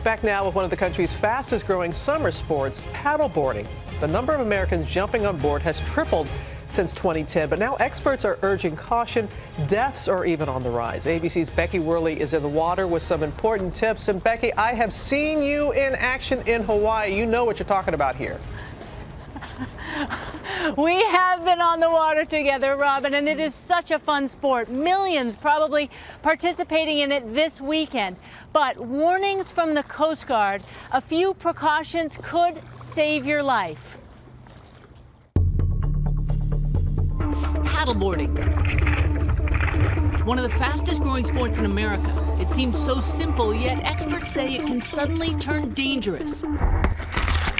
Back now with one of the country's fastest growing summer sports, paddleboarding. The number of Americans jumping on board has tripled since 2010, but now experts are urging caution. Deaths are even on the rise. ABC's Becky Worley is in the water with some important tips. And Becky, I have seen you in action in Hawaii. You know what you're talking about here. We have been on the water together, Robin, and it is such a fun sport. Millions probably participating in it this weekend. But warnings from the Coast Guard, a few precautions could save your life. Paddleboarding. One of the fastest growing sports in America. It seems so simple, yet experts say it can suddenly turn dangerous.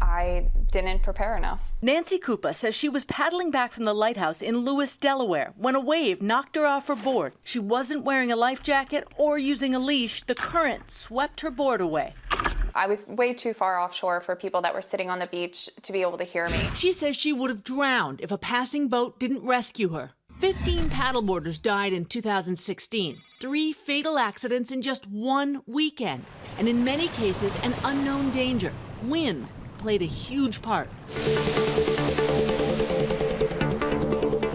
I didn't prepare enough. Nancy Koopa says she was paddling back from the lighthouse in Lewis, Delaware, when a wave knocked her off her board. She wasn't wearing a life jacket or using a leash. The current swept her board away. I was way too far offshore for people that were sitting on the beach to be able to hear me. She says she would have drowned if a passing boat didn't rescue her. 15 paddleboarders died in 2016. 3 fatal accidents in just one weekend. And in many cases, an unknown danger. Wind played a huge part.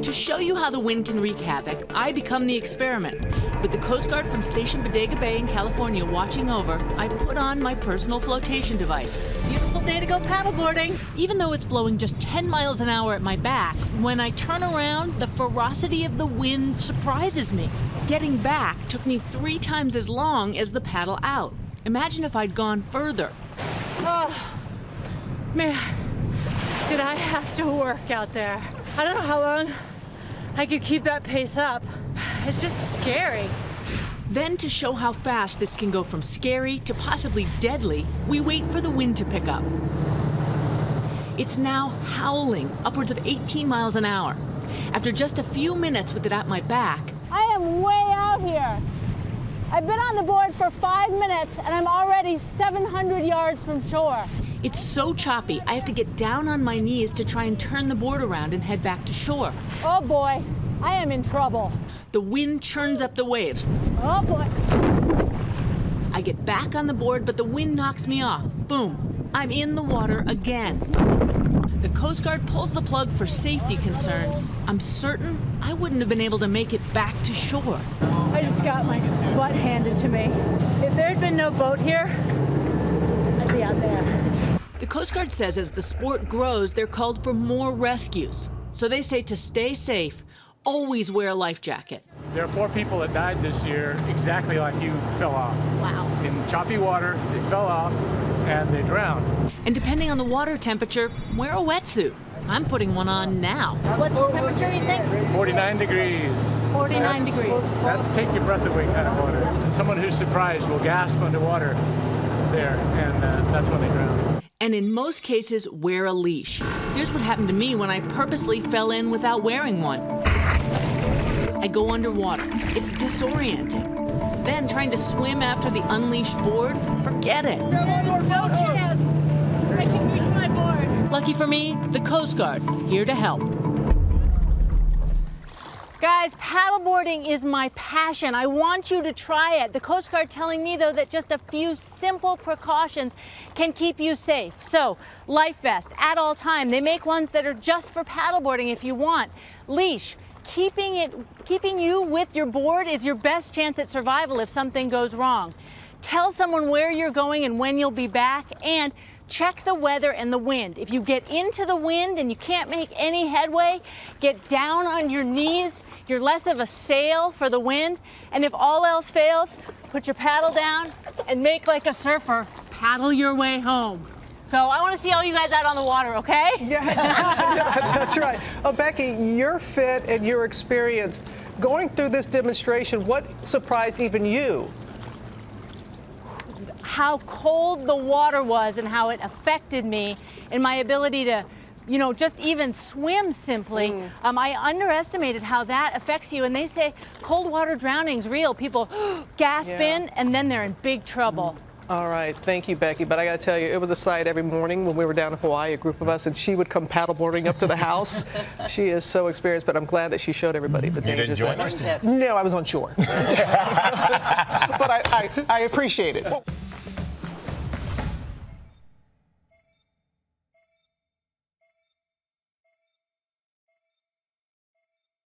To show you how the wind can wreak havoc, I become the experiment. With the Coast Guard from Station Bodega Bay in California watching over, I put on my personal flotation device. Beautiful day to go paddleboarding. Even though it's blowing just 10 miles an hour at my back, when I turn around, the ferocity of the wind surprises me. Getting back took me 3 times as long as the paddle out. Imagine if I'd gone further. Oh, man, did I have to work out there. I don't know how long I could keep that pace up. It's just scary. Then, to show how fast this can go from scary to possibly deadly, we wait for the wind to pick up. It's now howling, upwards of 18 miles an hour. After just a few minutes with it at my back, I am way out here. I've been on the board for 5 minutes and I'm already 700 yards from shore. It's so choppy, I have to get down on my knees to try and turn the board around and head back to shore. Oh boy, I am in trouble. The wind churns up the waves. Oh boy. I get back on the board, but the wind knocks me off. Boom, I'm in the water again. The Coast Guard pulls the plug for safety concerns. I'm certain I wouldn't have been able to make it back to shore. I just got my butt handed to me. If there had been no boat here, I'd be out there. The Coast Guard says as the sport grows, they're called for more rescues. So they say to stay safe, always wear a life jacket. There are 4 people that died this year exactly like you fell off. Wow. In choppy water, they fell off and they drowned. And depending on the water temperature, wear a wetsuit. I'm putting one on now. What's the temperature, you think? 49 degrees. 49 degrees. That's take your breath away kind of water. And someone who's surprised will gasp underwater there, and that's when they drown. And in most cases, wear a leash. Here's what happened to me when I purposely fell in without wearing one. I go underwater. It's disorienting. Then trying to swim after the unleashed board, forget it. No chance. I can reach my board. Lucky for me, the Coast Guard, here to help. Guys, paddleboarding is my passion. I want you to try it. The Coast Guard telling me, though, that just a few simple precautions can keep you safe. So, life vest at all time. They make ones that are just for paddleboarding if you want. Leash. Keeping you with your board is your best chance at survival if something goes wrong. Tell someone where you're going and when you'll be back, and check the weather and the wind. If you get into the wind and you can't make any headway, get down on your knees. You're less of a sail for the wind. And if all else fails, put your paddle down and make like a surfer. Paddle your way home. So I want to see all you guys out on the water, okay? Yeah, that's right. Oh, Becky, you're fit and you're experienced. Going through this demonstration, what surprised even you? How cold the water was and how it affected me and my ability to, just even swim simply. I underestimated how that affects you. And they say cold water drowning's real. People gasp in and then they're in big trouble. All right, thank you, Becky. But I got to tell you, it was a sight every morning when we were down in Hawaii, a group of us, and she would come paddleboarding up to the house. She is so experienced, but I'm glad that she showed everybody the dangers. You didn't join us? No, I was on shore. But I appreciate it.